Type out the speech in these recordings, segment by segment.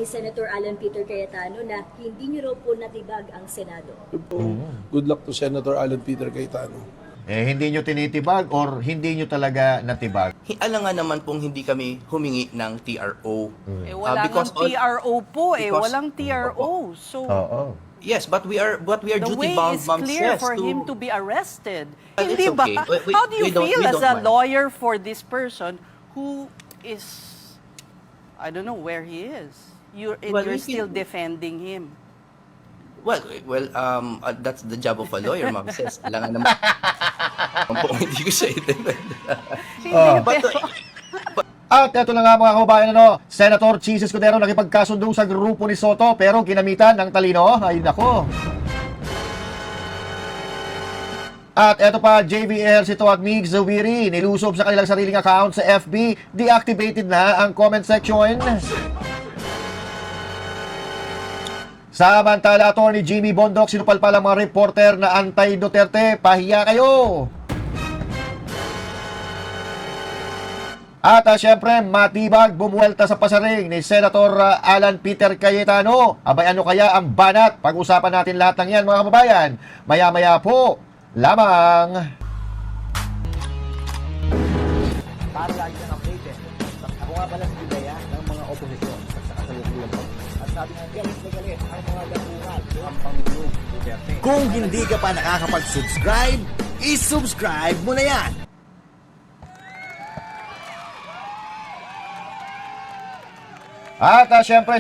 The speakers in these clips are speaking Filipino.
Senator Alan Peter Cayetano na hindi niyo raw po natibag ang Senado. Good luck to Senator Alan Peter Cayetano. Hindi nyo tinitibag or hindi nyo talaga natibag? Alangan naman pong hindi kami humingi ng TRO. Wala because ngang TRO po because- walang TRO. So, Oo. Yes, but we are the duty way bound, is ma'am, clear yes, for him to be arrested. Well, Hindi it's ba? okay. How do you we don't- feel we as don't a mind. lawyer for this person who is, I don't know where he is. You're Well, we still can- defending him. Well, that's the job of a lawyer, ma'am. Sis. Alangan naman po hindi ko siya i-defend. Hindi But, ba? At eto na nga mga kababayan, Senator Chis Escudero nakipagkasundo sa grupo ni Soto pero ginamitan ng talino. Ay nako. At eto pa, JVL, Sito at Mig Zawiri, nilusob sa kanilang sariling account sa FB, deactivated na ang comment section. Samantala, Attorney Jimmy Bondoc, sinupal pa lang mga reporter na anti-Duterte, pahiya kayo. At syempre, matibag, bumuwelta sa pasaring ni Senator Alan Peter Cayetano. Abay, ano kaya ang banat? Pag-usapan natin lahat ng yan, mga kababayan. Maya-maya po, lamang. Para lagi kang updated. Ako nga pala si Bidaya ng mga oposisyon sa kasalukuyan ko. At sabi nga, galit na galit ang mga lapungan ng Pangulong Duterte. Kung hindi ka pa nakakapag-subscribe, isubscribe mo na yan! At syempre,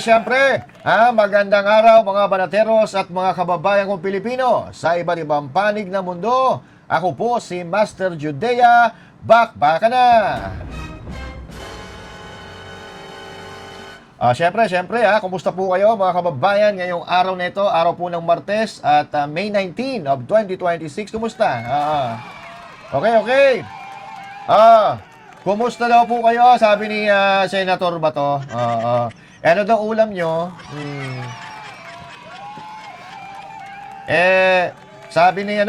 magandang araw mga banateros at mga kababayan kong Pilipino sa iba't ibang panig ng mundo. Ako po si Master Judea, bakbaka na! Syempre, kumusta po kayo mga kababayan ngayong araw na ito, araw po ng Martes at May 19 of 2026. Kumusta? Okay. Kumusta daw po kayo? Sabi ni Senator Bato. Ano daw ulam nyo? Sabi ni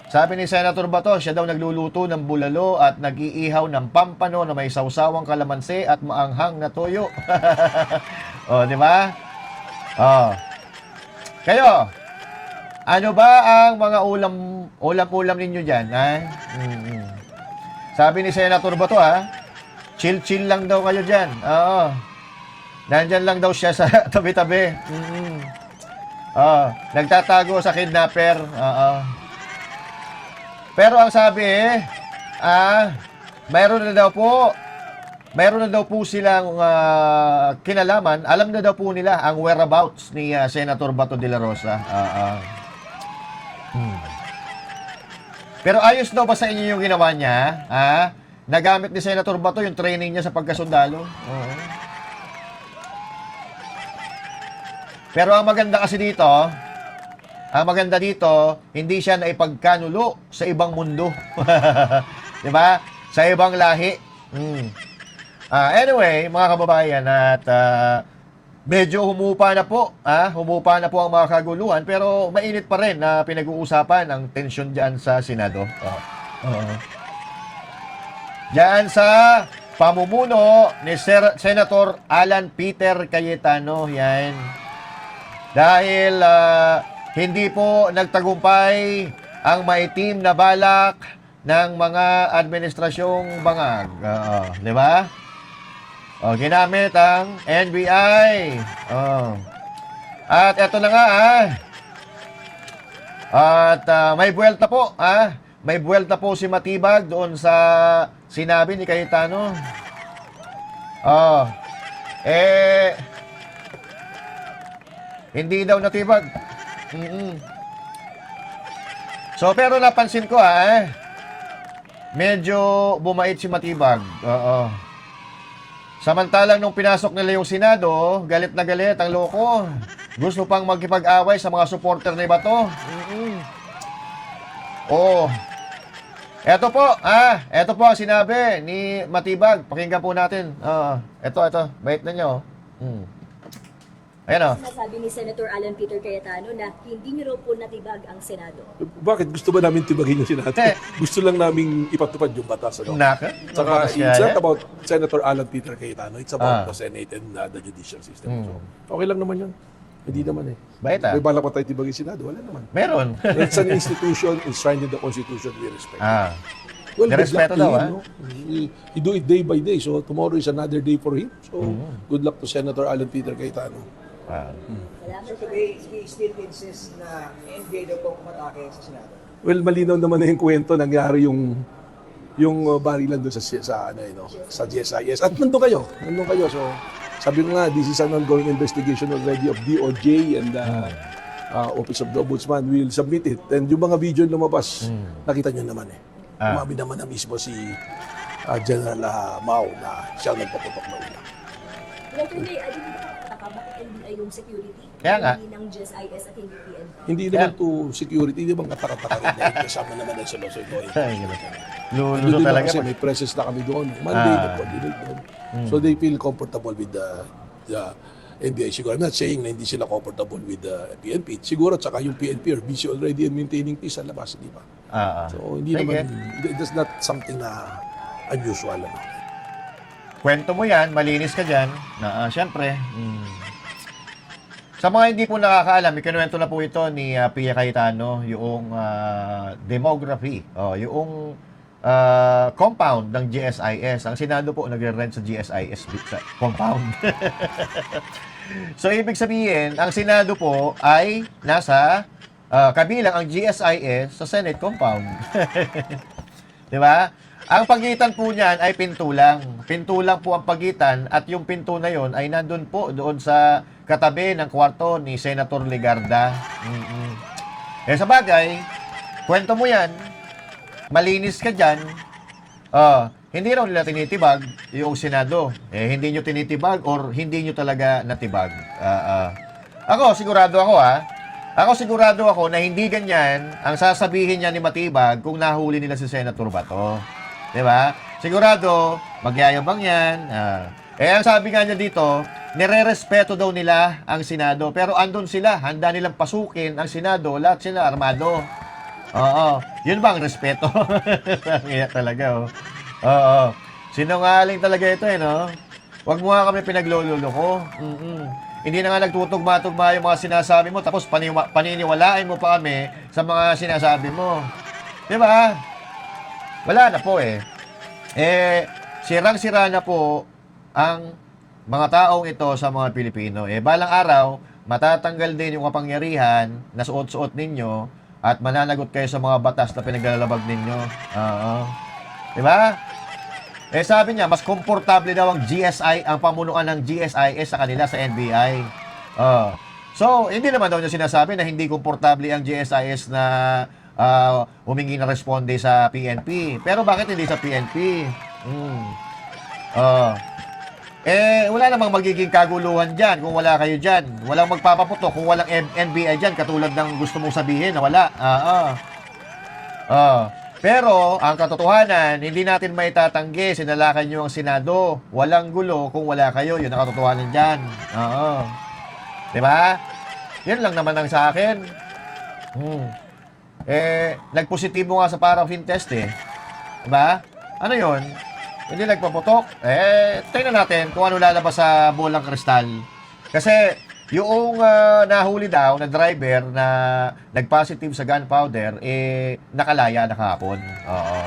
sabi ni Senator Bato, siya daw nagluluto ng bulalo at nag-iihaw ng pampano na may sawsawang kalamansi at maanghang na toyo. Di ba? Kayo, ano ba ang mga ulam ninyo dyan? Sabi ni Senator Bato, chill lang daw kayo dyan. Nandyan lang daw siya sa tabi-tabi. Nagtatago sa kidnapper. Pero ang sabi, mayroon na daw po silang kinalaman. Alam na daw po nila ang whereabouts ni Senator Bato de la Rosa. Pero ayos daw ba sa inyo yung ginawa niya? Nagamit ni Senator Bato yung training niya sa pagkasundalo? Pero ang maganda kasi dito, hindi siya naipagkanulo sa ibang mundo. Di ba? Sa ibang lahi. Anyway, mga kababayan, at medyo humupa na po ang mga kaguluhan, pero mainit pa rin na pinag-uusapan ang tensyon dyan sa Senado. Dyan sa pamumuno ni Senator Alan Peter Cayetano, yan. Dahil hindi po nagtagumpay ang maitim na balak ng mga administrasyong bangag. Di ba? Ginamit ang NBI. At eto na nga, At may buwelta po, May buwelta po si Matibag doon sa sinabi ni Cayetano. Hindi daw natibag. So, pero napansin ko, medyo bumait si Matibag. Samantalang nung pinasok nila yung Senado, galit na galit ang loko. Gusto pang magkipag-away sa mga supporter ni Bato. Eto po ang sinabi ni Matibag. Pakinggan po natin. Ito, bait na nyo. Ayan o. Sinasabi ni Senator Alan Peter Cayetano na hindi niyo raw po natibag ang Senado. Bakit? Gusto ba namin tibagin yung Senado? Eh. Gusto lang namin ipatupad yung batas. Ano? Naka. Saka, Batas it's kaya. not about Senator Alan Peter Cayetano. It's about Ah. the Senate and the judicial system. So, okay lang naman yun. Hindi naman eh. Bait ah. May balak pa tayo tibagin Senado. Wala naman. Meron. It's an institution enshrined in the Constitution we respect. ah. Well, good Nirespeto luck to daw, him, ah. no? He do it day by day. So, tomorrow is another day for him. So, good luck to Senator Alan Peter Cayetano. Ah. Salamat. So today, he still insists na NBI daw po umatake sa Senado. Well, malinaw naman na yung kwento. Nangyari yung barilan doon sa GSIS. At nandun kayo. So, sabi ko nga, this is an ongoing investigation already of DOJ and Office of the Ombudsman. We'll submit it. And yung mga video lumabas, nakita nyo naman eh. Umamin naman na mismo si General Mao na siya nagpaputok na ulang. Director May, di ba nakataka bakit NBI yung security? Kaya nga. Hindi ng GSIS at hindi PNP. Hindi naman to security, hindi bang katakataka rin dahil kasama naman ng Solosoy doon. Ay, ganun. Doon Luluso din talaga. kasi may presence na kami doon. Monday na po, doon. So they feel comfortable with the NBI. Siguro, I'm not saying na hindi sila comfortable with the PNP. Siguro, tsaka yung PNP are busy already in maintaining peace sa labas, di ba? So hindi Sige. naman, that's not something na unusual. Ano. Kwento mo yan, malinis ka dyan. Na, syempre, sa mga hindi po nakakaalam, ikinuwento na po ito ni Pia Cayetano, yung demography, yung compound ng GSIS. Ang Senado po nagre-rent sa GSIS sa compound. So, ibig sabihin, ang Senado po ay nasa kabilang ang GSIS sa Senate compound. Di ba? Ang pagitan po niyan ay pintulang. Pintulang po ang pagitan at yung pinto na yon ay nandun po doon sa katabi ng kwarto ni Senator Legarda. Sa bagay, kwento mo yan, malinis ka dyan, hindi raw nila tinitibag yung Senado. Hindi nyo tinitibag or hindi nyo talaga natibag. Ako, sigurado ako na hindi ganyan ang sasabihin niya ni Matibag kung nahuli nila si Senator Bato. Diba? Sigurado, magyayabang yan. Ang sabi nga niya dito, nire-respeto daw nila ang Senado. Pero andun sila, handa nilang pasukin ang Senado, lahat sila armado. Oo, yun ba ang respeto? Iya talaga, oh. Oo, sinungaling talaga ito, no? Huwag mo nga kami pinaglululo ko. Hindi na nga nagtutugma-tugma yung mga sinasabi mo, tapos paniniwalain mo pa kami sa mga sinasabi mo. Diba? Wala na po eh. Sirang-sira na po ang mga taong ito sa mga Pilipino. Balang araw, matatanggal din yung kapangyarihan na suot-suot ninyo at mananagot kayo sa mga batas na pinaglalabag ninyo. Diba? Sabi niya, mas komportable daw ang GSI, ang pamunuan ng GSIS sa kanila sa NBI. So, hindi naman daw niya sinasabi na hindi komportable ang GSIS na humingi na responde sa PNP. Pero bakit hindi sa PNP? Wala namang magiging kaguluhan dyan kung wala kayo dyan. Walang magpapaputok kung walang NBI dyan, katulad ng gusto mong sabihin na wala. Pero, ang katotohanan, hindi natin maitatanggi, sinalakan nyo ang Senado. Walang gulo kung wala kayo. Yun ang katotohanan dyan. Diba? Yan lang naman ang sa akin. Nagpositibo nga sa paraffin test eh. Diba? Ano yun? Hindi nagpaputok. Tingnan natin kung ano lalabas sa bolang kristal. Kasi, yung nahuli daw na driver na nag-positive sa gunpowder, nakalaya na kahapon. Oo.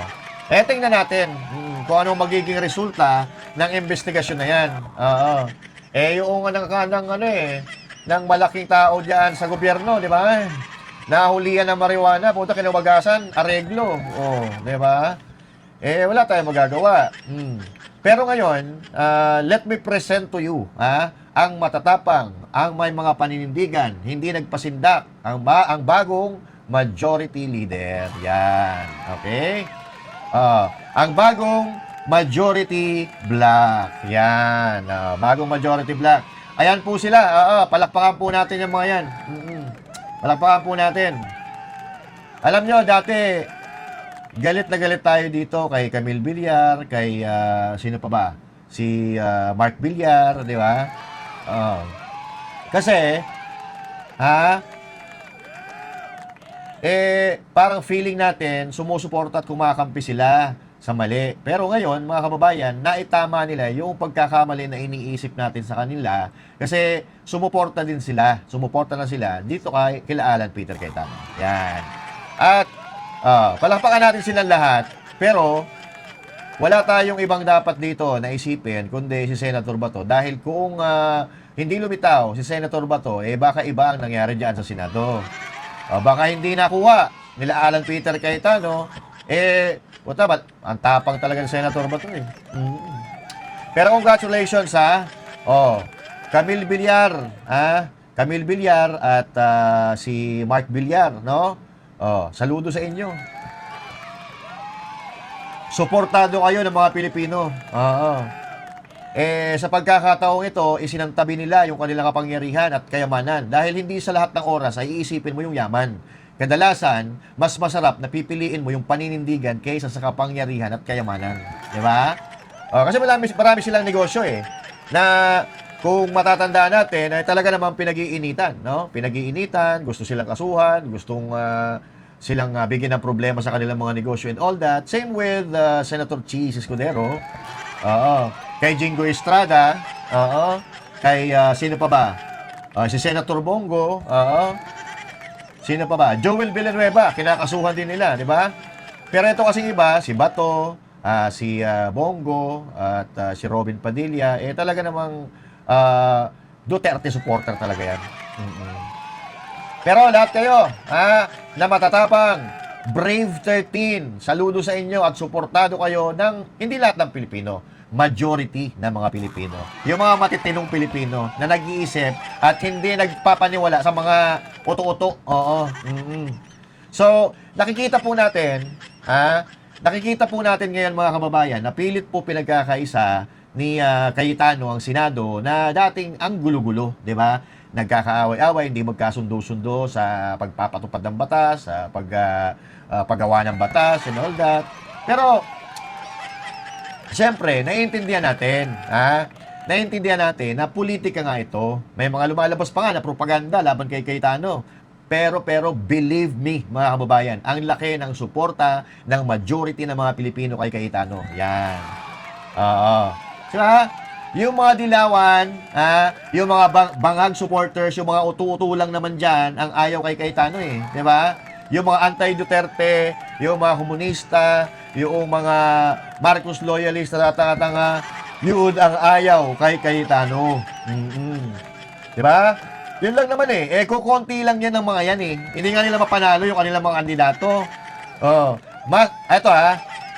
Tingnan natin kung ano magiging resulta ng investigasyon na yan. Oo. Yung ng malaking tao diyan sa gobyerno, di ba? Nahulihan ng marijuana, punta kinawagasan, areglo. Di ba? Wala tayong magagawa. Pero ngayon, let me present to you, ang matatapang, ang may mga paninindigan, hindi nagpasindak, ang bagong majority leader. Yan. Okay? Ang bagong majority black. Yan. Bagong majority black. Ayan po sila. Palakpakan po natin yung mga yan. Palakpakan po natin. Alam nyo, dati, galit na galit tayo dito kay Camille Villar, kay sino pa ba? Si Mark Villar, di ba? Kasi, parang feeling natin, sumusuporta at kumakampi sila sa mali. Pero ngayon, mga kababayan, naitama nila yung pagkakamali na iniisip natin sa kanila kasi sumuporta din sila. Sumuporta na sila dito kila Alan Peter Cayetano. Yan. At, palakpakan natin silang lahat. Pero, wala tayong ibang dapat dito na isipin kundi si Senator Bato. Dahil kung hindi lumitaw si Senator Bato, baka iba ang nangyari dyan sa Senado. Baka hindi nakuha nila Alan Peter Cayetano, ang tapang talaga ng Senator Bato eh. Pero congratulations Camille Villar, Camille Villar at si Mark Villar, no? Saludo sa inyo. Suportado kayo ng mga Pilipino. Sa pagkakataong ito, isinantabi nila yung kanilang kapangyarihan at kayamanan dahil hindi sa lahat ng oras ay iisipin mo yung yaman. Kadalasan, mas masarap na pipiliin mo yung paninindigan kaysa sa kapangyarihan at kayamanan. Di ba? Kasi marami silang negosyo na kung matatandaan natin ay talaga namang pinag-iinitan, no? Pinag-iinitan, gusto silang kasuhan, gustong silang bigyan ng problema sa kanilang mga negosyo and all that. Same with Senator Cheese Escudero. Kay Jingo Estrada, kay sino pa ba? Si Senator Bongo, sino pa ba? Joel Villanueva, kinakasuhan din nila, di ba? Pero ito kasing iba, si Bato, si Bongo, at si Robin Padilla, talaga namang Duterte supporter talaga yan. Pero lahat kayo, na matatapang, Brave 13, saludo sa inyo at suportado kayo ng hindi lahat ng Pilipino, majority ng mga Pilipino. Yung mga matitinong Pilipino na nag-iisip at hindi nagpapaniwala sa mga uto-uto. So, nakikita po natin ngayon mga kababayan na pilit po pinagkakaisa ni Cayetano ang Senado na dating ang gulo-gulo, di ba? Nagkakaaway-away, hindi magkasundo-sundo sa pagpapatupad ng batas, sa paggawa ng batas and all that. Pero siyempre, naiintindihan natin na politika nga ito. May mga lumalabas pa nga na propaganda laban kay Cayetano. Pero believe me, mga kababayan, ang laki ng suporta ng majority ng mga Pilipino kay Cayetano. Yan. Diba? Yung mga dilawan, yung mga bangag supporters, yung mga utu-utu lang naman dyan, ang ayaw kay Cayetano Diba? Yung mga anti-Duterte, yung mga komunista, yung mga Marcos loyalist na tatanga, yun ang ayaw kay Cayetano. Diba? Yun lang naman kukonti lang yan ng mga yan Hindi nga nila mapanalo yung kanilang mga kandidato.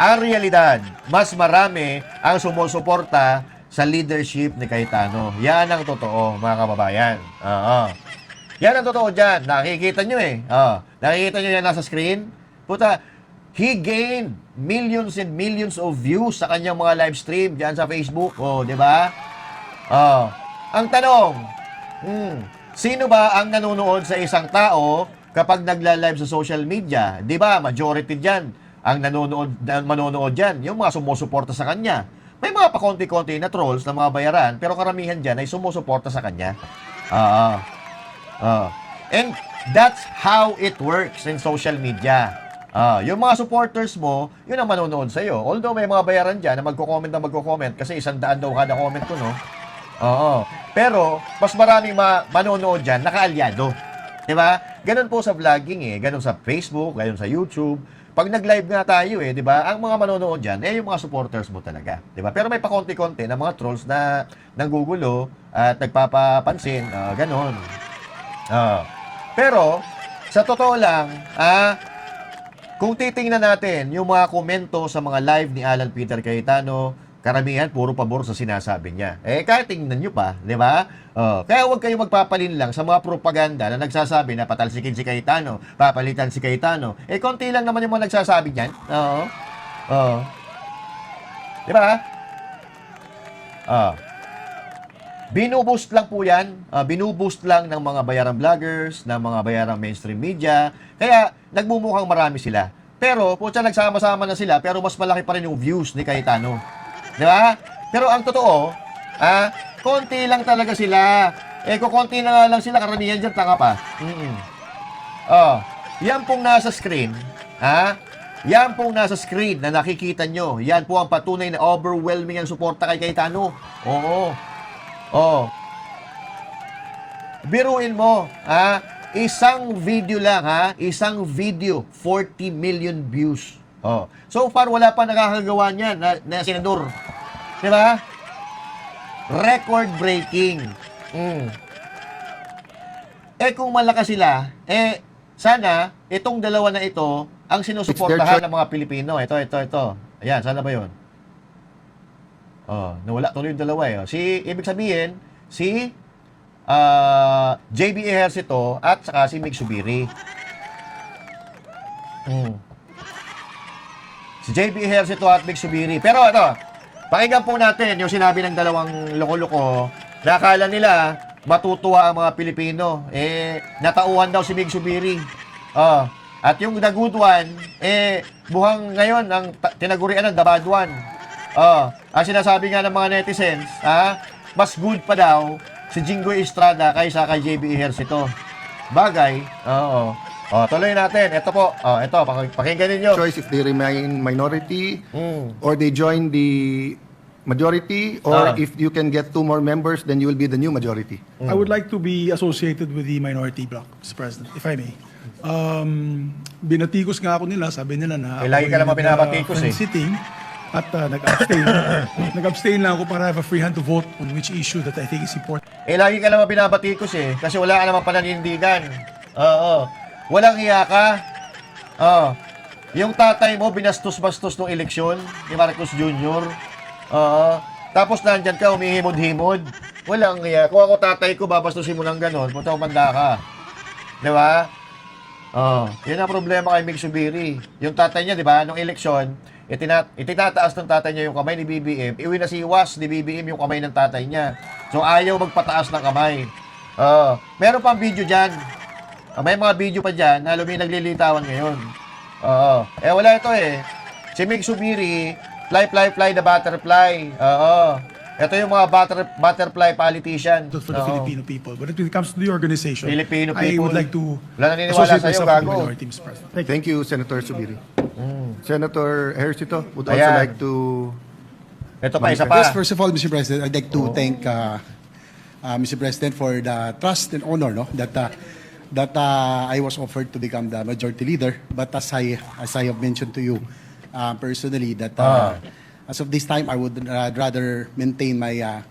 Ang realidad, mas marami ang sumusuporta sa leadership ni Cayetano. Yan ang totoo, mga kababayan. Yan ang totoo dyan. Nakikita nyo Nakikita nyo yan nasa screen? Puta, he gained millions and millions of views sa kanyang mga live stream dyan sa Facebook. Di ba? Ang tanong, sino ba ang nanonood sa isang tao kapag nagla-live sa social media? Di ba? Majority dyan ang manonood dyan. Yung mga sumusuporta sa kanya. May mga pakonti-konti na trolls na mga bayaran, pero karamihan dyan ay sumusuporta sa kanya. And that's how it works in social media. Yung mga supporters mo, yun ang manonood sa'yo. Although may mga bayaran dyan na magko-comment kasi 100 daw kada comment ko, no? Pero, mas maraming manonood dyan, nakaalyado. Diba? Ganun po sa vlogging ganun sa Facebook, ganun sa YouTube. Pag nag-live nga tayo di ba? Ang mga manonood dyan, yung mga supporters mo talaga. Di ba? Pero may pakonti-konti na mga trolls na nanggugulo at nagpapapansin, ganon. Pero, sa totoo lang, kung titingnan natin yung mga komento sa mga live ni Alan Peter Cayetano, karamihan puro pabor sa sinasabi niya. Kahit tingnan nyo pa, di ba? Kaya huwag kayong magpapalin lang sa mga propaganda na nagsasabi na patalsikin si Cayetano, papalitan si Cayetano. Konti lang naman yung mga nagsasabi niyan. Di ba? Binuboost lang po yan. Binuboost lang ng mga bayarang vloggers, ng mga bayarang mainstream media. Kaya nagmumukhang marami sila. Pero, putya, nagsama-sama na sila, pero mas malaki pa rin yung views ni Cayetano. Di ba? Pero ang totoo, konti lang talaga sila. Kung konti na nga lang sila, karamihan dyan, tanga pa. Oh, yan pong nasa screen, yan pong nasa screen na nakikita nyo, yan po ang patunay na overwhelming ang suporta kay Cayetano. Oo. Oh. Biruin mo, isang video lang, isang video, 40 million views. Oh. So far, wala pa nakakagawa niyan na senador. Di ba? Record breaking. Kung malakas sila, sana, itong dalawa na ito, ang sinusuportahan ng mga Pilipino. Ito. Ayan, sana ba yun? Oh, nawala tuloy yung dalawa eh. Ibig sabihin, si JB Ejercito at saka si Mig Subiri. Si JB Ejercito at Mig Subiri. Pero ito, pakinggan po natin yung sinabi ng dalawang loko-loko na akala nila matutuwa ang mga Pilipino. Natauhan daw si Mig Subiri. At yung the good one, buhang ngayon ang tinagurian ng the bad one. Ang sinasabi nga ng mga netizens, mas good pa daw si Jinggoy Estrada kaysa kay JB Ejercito. Bagay, oo. Tuloy natin. Ito po. Ito, pakinggan ninyo. Choice if they remain minority or they join the majority, or if you can get 2 more members, then you will be the new majority. I would like to be associated with the minority bloc, Mr. President, if I may. Binatikos nga ako nila, sabi nila na lagi ka naman binabatikos sitting at nag-abstain. Nag-abstain lang ako para have a free hand to vote on which issue that I think is important. Lagi ka naman binabatikos kasi wala ka naman pananindigan. Walang hiya ka. Yung tatay mo binastos-bastos ng eleksyon ni Marcos Jr. Tapos nandyan ka, humihimod-himod. Walang hiya. Kung ako tatay ko, babastusin mo ng ganon, punta umanda ka. Di ba? Yan ang problema kay Mig Subiri. Yung tatay niya, di ba, nung eleksyon, itinataas ng tatay niya yung kamay ni BBM, iwinasiwas ni BBM yung kamay ng tatay niya. So, ayaw magpataas ng kamay. Meron pang video dyan. May mga video pa dyan na naglilitawan ngayon. Wala ito Si Mig Subiri, fly the butterfly. Ito yung mga butterfly politician. For the Filipino people. But when it comes to the organization, Filipino I people. would like to Wala naniniwala associate sa'yo, myself with the gago. minority, Mr. President. Thank you, Senator Subiri. Senator Ejercito would also Ayan. like to... Ito pa, isa pa. Yes, first of all, Mr. President, I'd like to thank Mr. President for the trust and honor that I was offered to become the majority leader. But as I have mentioned to you personally, that as of this time, I would rather maintain my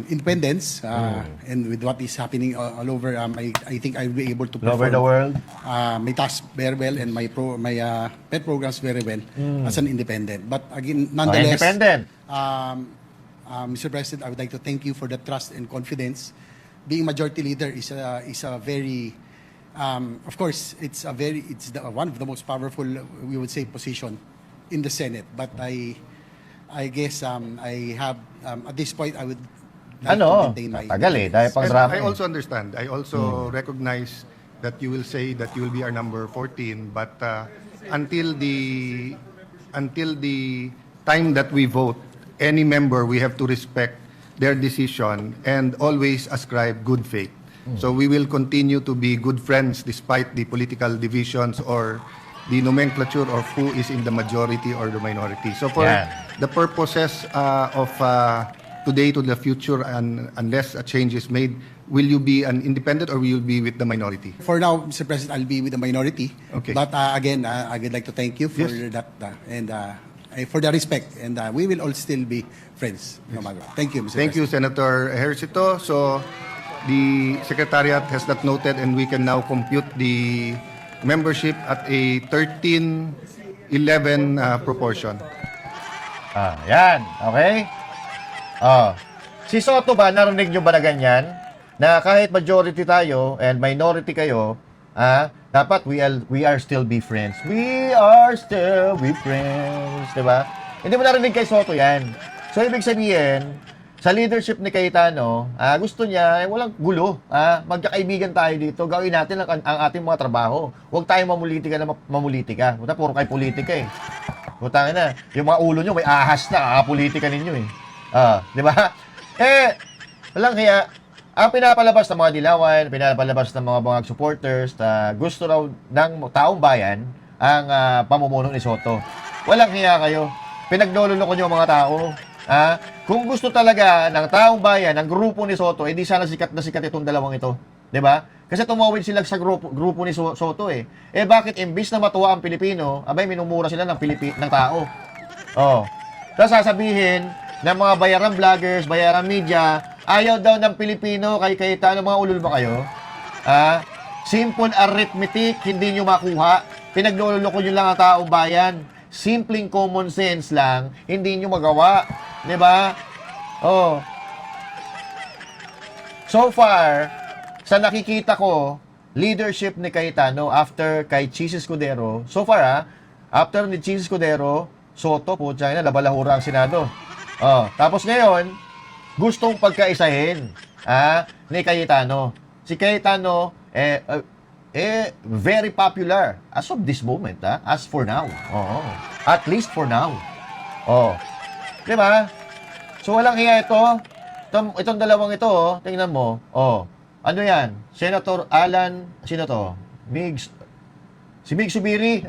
independence and with what is happening all over, I think I'll be able to All over the world. my tasks very well and my pet programs very well as an independent. But again, nonetheless, Independent. Mr. President, I would like to thank you for the trust and confidence. Being majority leader is a very, of course, it's one of the most powerful, we would say, position in the Senate. But I guess I have at this point I would like to maintain my tagal dahil pang And drama. I also understand. I also recognize that you will say that you will be our number 14, but until the time that we vote, any member, we have to respect their decision and always ascribe good faith. So we will continue to be good friends despite the political divisions or the nomenclature of who is in the majority or the minority. So for the purposes of today to the future, and unless a change is made, will you be an independent or will you be with the minority? For now, Mr. President, I'll be with the minority. Okay. But again, I would like to thank you for that and for the respect, and we will all still be friends. No matter. Thank you, Mr. Thank you, Senator Ejercito. So the Secretariat has that noted, and we can now compute the membership at a 13-11 proportion. Yan. Okay? Si Soto ba, narinig nyo ba na ganyan? Na kahit majority tayo and minority kayo, dapat we are still be friends. We are still be friends. Diba? Hindi mo narinig kay Soto yan. So, ibig sabihin, sa leadership ni Cayetano, gusto niya, walang gulo. Magkakaibigan tayo dito. Gawin natin ang ating mga trabaho. Huwag tayong mamulitika na mamulitika. Puta, puro kayo politika eh. Puta na, yung mga ulo nyo, may ahas na, politika ninyo eh. Di ba? Walang kaya, ang pinapalabas ng mga dilawan, pinapalabas ng mga supporters na gusto raw ng taong bayan ang pamumuno ni Soto. Walang hiya kayo. Pinaglololoko niyo ang mga tao. Kung gusto talaga ng taong bayan, ng grupo ni Soto, hindi sana sikat na sikat itong dalawang ito. 'Di ba? Kasi tumawid sila sa grupo ni Soto eh. Eh bakit imbis na matuwa ang Pilipino, abay minumura sila ng tao. Oh. Tapos sasabihin ng mga bayaran vloggers, bayaran media, ayaw daw ng Pilipino kay Cayetano. Mga ulul ba kayo? Simple arithmetic, hindi nyo makuha. Pinagloloko nyo lang ang taong bayan. Simpleng common sense lang, hindi nyo magawa. Diba? Oh. So far, sa nakikita ko, leadership ni Cayetano after kay Chis Escudero, so far after ni Chis Escudero, Soto, putya na, labalahura ang Senado. Tapos ngayon, gustong pagkaisahin ni Cayetano. Si Cayetano, very popular as of this moment, as for now. At least for now. Di ba? So walang hiya ito. Itong dalawang ito, tingnan mo. Ano yan? Senator Alan, sino to? Si Mig Subiri.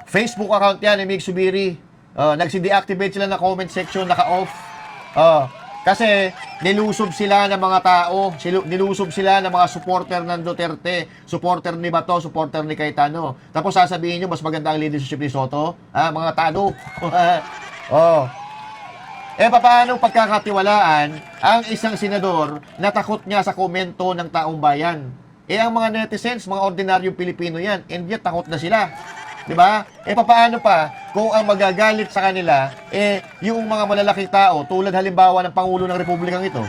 Facebook account yan ni Mig Subiri. Nagsi-deactivate sila na comment section, naka-off. Kasi nilusob sila ng mga tao, nilusob sila ng mga supporter ng Duterte, supporter ni Bato, supporter ni Cayetano. Tapos sasabihin nyo, mas maganda ang leadership ni Soto? Mga tado. Paano pagkakatiwalaan ang isang senador na takot niya sa komento ng taong bayan? Ang mga netizens, mga ordinaryong Pilipino yan, and yet takot na sila. Diba? Paano pa kung ang magagalit sa kanila, yung mga malalaking tao, tulad halimbawa ng Pangulo ng Republikang ito,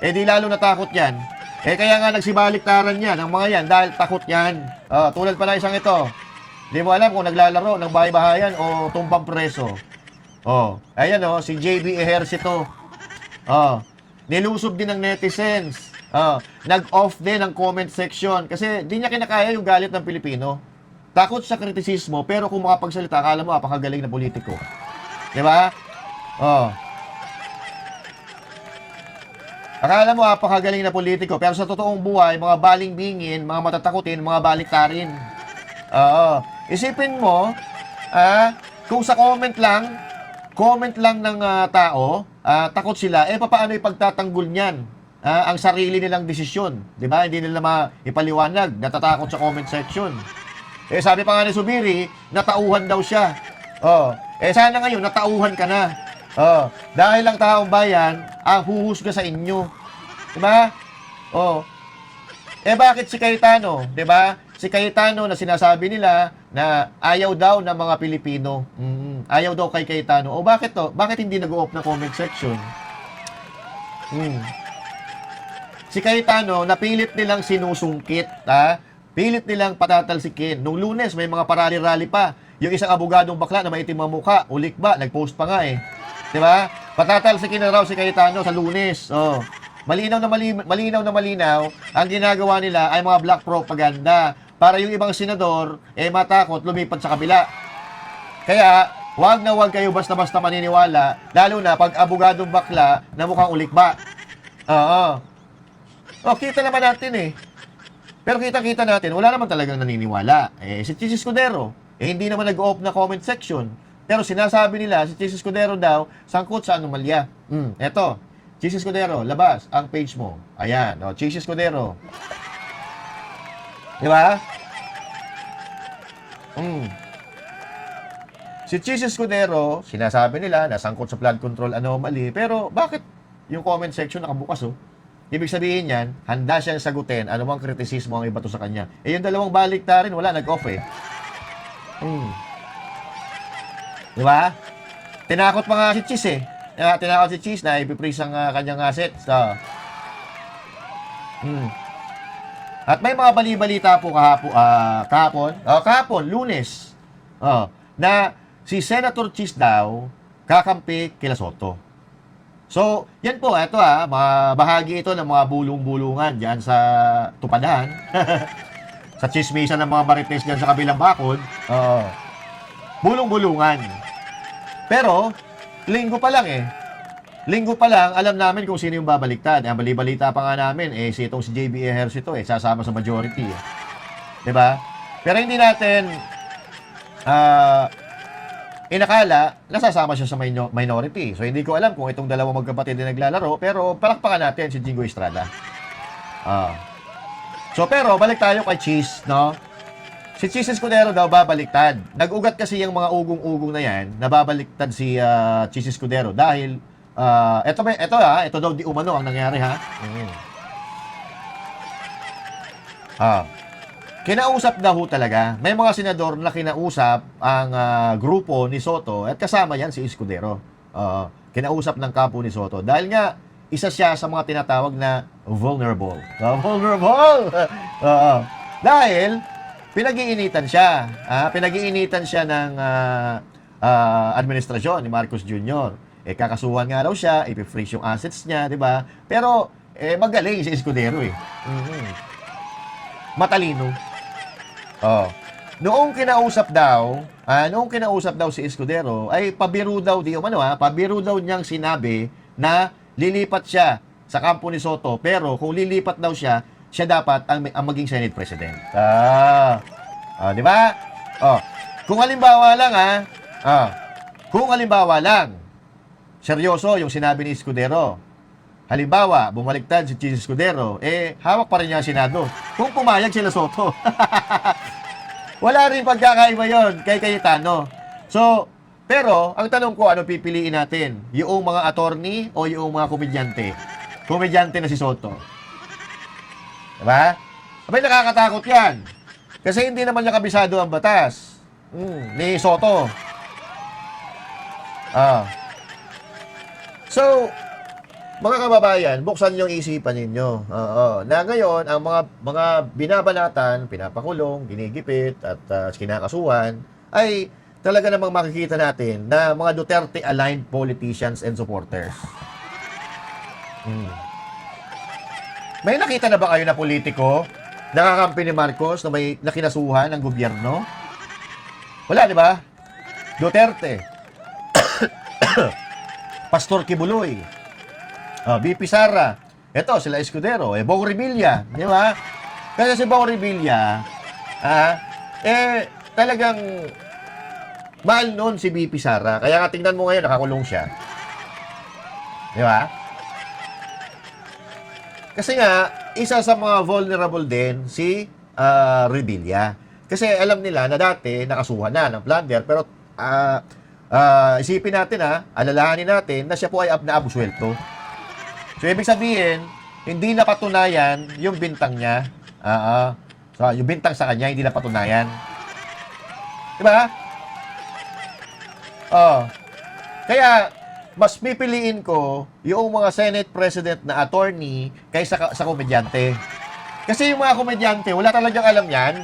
di lalo natakot yan. Kaya nga nagsibaliktaran yan, ang mga yan, dahil takot yan. Tulad pa na isang ito, di mo alam kung naglalaro ng bahay-bahayan o tumbang preso. Ayan si JB Ejercito. Nilusob din ng netizens. Nag-off din ang comment section kasi di niya kinakaya yung galit ng Pilipino. Takot sa kritisismo, pero kung makapagsalita, akala mo apakagaling na politiko. Di ba? Akala mo apakagaling na politiko, pero sa totoong buhay, mga baling-bingin, mga matatakutin, mga baliktarin. Isipin mo, kung sa comment lang ng tao, takot sila, paano ipagtatanggol niyan? Ang sarili nilang desisyon. Di ba? Hindi nila maipaliwanag, natatakot sa comment section. Sabi pa nga ni Subiri, natauhan daw siya. Sana ngayon, natauhan ka na. Dahil lang taong bayan, ang huhusga sa inyo. Diba? Bakit si Cayetano? Diba? Si Cayetano na sinasabi nila na ayaw daw ng mga Pilipino. Ayaw daw kay Cayetano. Bakit to? Bakit hindi nag-off na comment section? Si Cayetano, napilit nilang sinusungkit, pilit nilang patatalsikin. Nung Lunes, may mga parali-rally pa. Yung isang abogadong bakla na maitim ang mukha, ulik ba? Nag-post pa nga Diba? Patatalsikin na raw si Cayetano sa Lunes. Malinaw na malinaw, ang ginagawa nila ay mga black propaganda para yung ibang senador, matakot, lumipat sa kabila. Kaya, wag kayo basta-basta maniniwala, lalo na pag abogadong bakla na mukhang ulik ba. Kita naman natin Pero kita natin, wala naman talagang naniniwala. Si Chis Escudero, hindi naman nag-off na comment section. Pero sinasabi nila, si Chis Escudero daw, sangkot sa anomalya. Eto, Chis Escudero, labas ang page mo. Ayan, Chis Escudero. Di ba? Si Chis Escudero, sinasabi nila, nasangkot sa flood control anomaly. Pero bakit yung comment section nakabukas Ibig sabihin yan, handa siyang sagutin anumang kritisismo ang ibato sa kanya. Yung dalawang baliktarin, wala, nag-off Di ba? Tinakot pa nga si Chis tinakot si Chis na ipiprease ang kanyang assets. At may mga bali-balita po kahapon, Lunes, na si Senator Chis daw kakampi kila Soto. So, yan po, ito mga bahagi ito ng mga bulong-bulungan dyan sa tupadahan. Sa chismisan ng mga marites dyan sa kabilang bakod. Bulong-bulungan. Pero, linggo pa lang eh. Linggo pa lang, alam namin kung sino yung babaliktad. Ang balibalita pa nga namin, si itong si JB Ejercito, sasama sa majority. Diba? Pero hindi natin inakala na sasama siya sa minority. So, hindi ko alam kung itong dalawang magkapatid na naglalaro, pero palakpakan natin si Jingo Estrada. So, pero, balik tayo kay Cheese, no? Si Cheese Escudero daw babaliktad. Nag-ugat kasi yung mga ugong-ugong na yan, na babaliktad si Cheese Escudero dahil ito daw di umano ang nangyari, ha? Kinausap daw talaga. May mga senador na kinausap ang grupo ni Soto at kasama yan si Escudero. Kinausap ng kampo ni Soto dahil nga isa siya sa mga tinatawag na vulnerable. Vulnerable! Dahil pinag-iinitan siya. Pinag-iinitan siya ng administrasyon ni Marcos Jr. Kakasuhan nga daw siya, ipi-freeze yung assets niya, di ba? Pero, magaling si Escudero Matalino. Noong kinausap daw si Escudero, ay pabiro daw pabiro daw niyang sinabi na lilipat siya sa kampo ni Soto, pero kung lilipat daw siya dapat ang maging Senate President. Di ba? Kung halimbawa lang, seryoso yung sinabi ni Escudero. Halimbawa, bumaliktad si Cheese Escudero, hawak pa rin niya ang Senado. Kung pumayag sila Soto. Wala rin pagkakaiba yon kay Cayetano. So, pero, ang tanong ko, ano pipiliin natin? Yung mga attorney o yung mga komedyante? Komedyante na si Soto. Diba? Abay, nakakatakot yan. Kasi hindi naman niya kabisado ang batas. Ni Soto. So, mga kababayan, buksan yung isipan ninyo. Na ngayon, ang mga binabanatan, pinapakulong, ginigipit, at kinakasuhan, ay talaga namang makikita natin na mga Duterte-aligned politicians and supporters. May nakita na ba kayo na politiko nakakampi ni Marcos na may nakinasuhan ng gobyerno? Wala, di ba? Duterte. Pastor Kibuloy. BP Sara. Ito, sila Escudero. Bong Revilla. Di ba? Kasi si Bong Revilla, talagang mahal noon si BP Sara. Kaya nga tingnan mo ngayon, nakakulong siya. Di ba? Kasi nga, isa sa mga vulnerable din si Revilla. Kasi alam nila na dati nakasuhan na ng plunder, pero isipin natin alalahanin natin na siya po ay naabuswelto. So, ibig sabihin, hindi napatunayan yung bintang niya. So, yung bintang sa kanya, hindi napatunayan. Diba? Kaya, mas pipiliin ko yung mga Senate President na attorney kaysa sa komedyante. Kasi yung mga komedyante, wala talagang alam yan.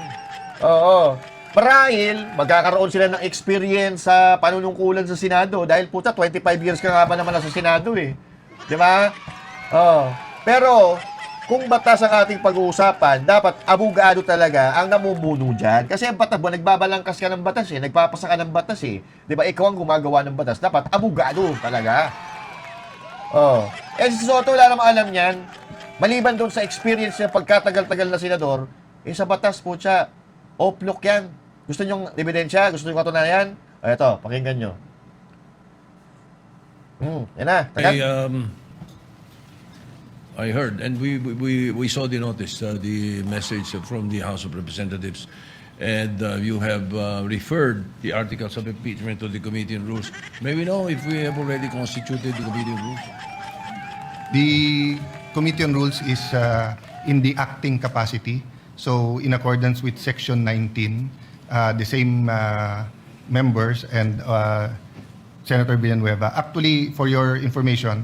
Marahil, magkakaroon sila ng experience sa panunungkulan sa Senado dahil 25 years ka nga ba naman sa Senado Di ba? Pero, kung batas ang ating pag-uusapan, dapat abogado talaga ang namumuno dyan. Kasi ang batas, nagbabalangkas ka ng batas nagpapasa ka ng batas Di ba? Ikaw ang gumagawa ng batas. Dapat abogado talaga. Si Soto, wala namang alam yan. Maliban doon sa experience niya pagkatagal-tagal na senador, sa batas po siya, oplok yan. Gusto nyong ebidensya? Gusto nyong katunayan? Ito, pakinggan nyo. Yan na. I heard, and we saw the notice, the message from the House of Representatives, and you have referred the articles of impeachment to the Committee on Rules. May we know if we have already constituted the Committee on Rules? The Committee on Rules is in the acting capacity. So, in accordance with Section 19, the same members and Senator Villanueva. Actually, for your information,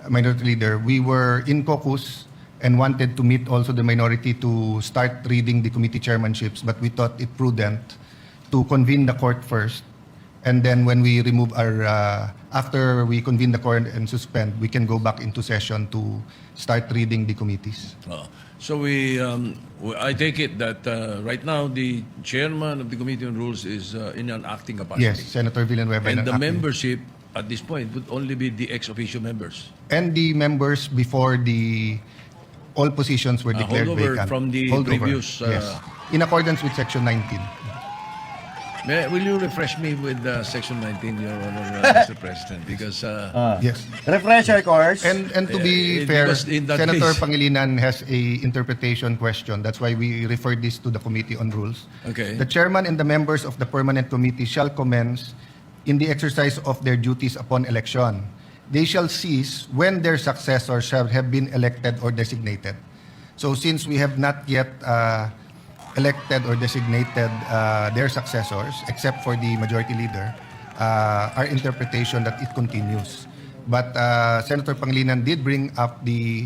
Minority Leader, we were in caucus and wanted to meet also the minority to start reading the committee chairmanships, but we thought it prudent to convene the court first And then when we remove our, after we convene the quorum and suspend, we can go back into session to start reading the committees. So I take it that right now the chairman of the Committee on Rules is in an acting capacity. Yes, Senator Villanueva. And an the acting- membership at this point would only be the ex officio members. And the members before all positions were declared holdover vacant. from the Holdover, previous, yes. In accordance with Section 19. Will you refresh me with Section 19, Your Honor, Mr. President? Because Yes. Refresher course. And to be fair, because in that Senator case- Pangilinan has a interpretation question. That's why we referred this to the Committee on Rules. Okay. The chairman and the members of the permanent committee shall commence in the exercise of their duties upon election. They shall cease when their successors shall have been elected or designated. So since we have not yet elected or designated their successors, except for the majority leader, our interpretation that it continues. But Senator Pangilinan did bring up the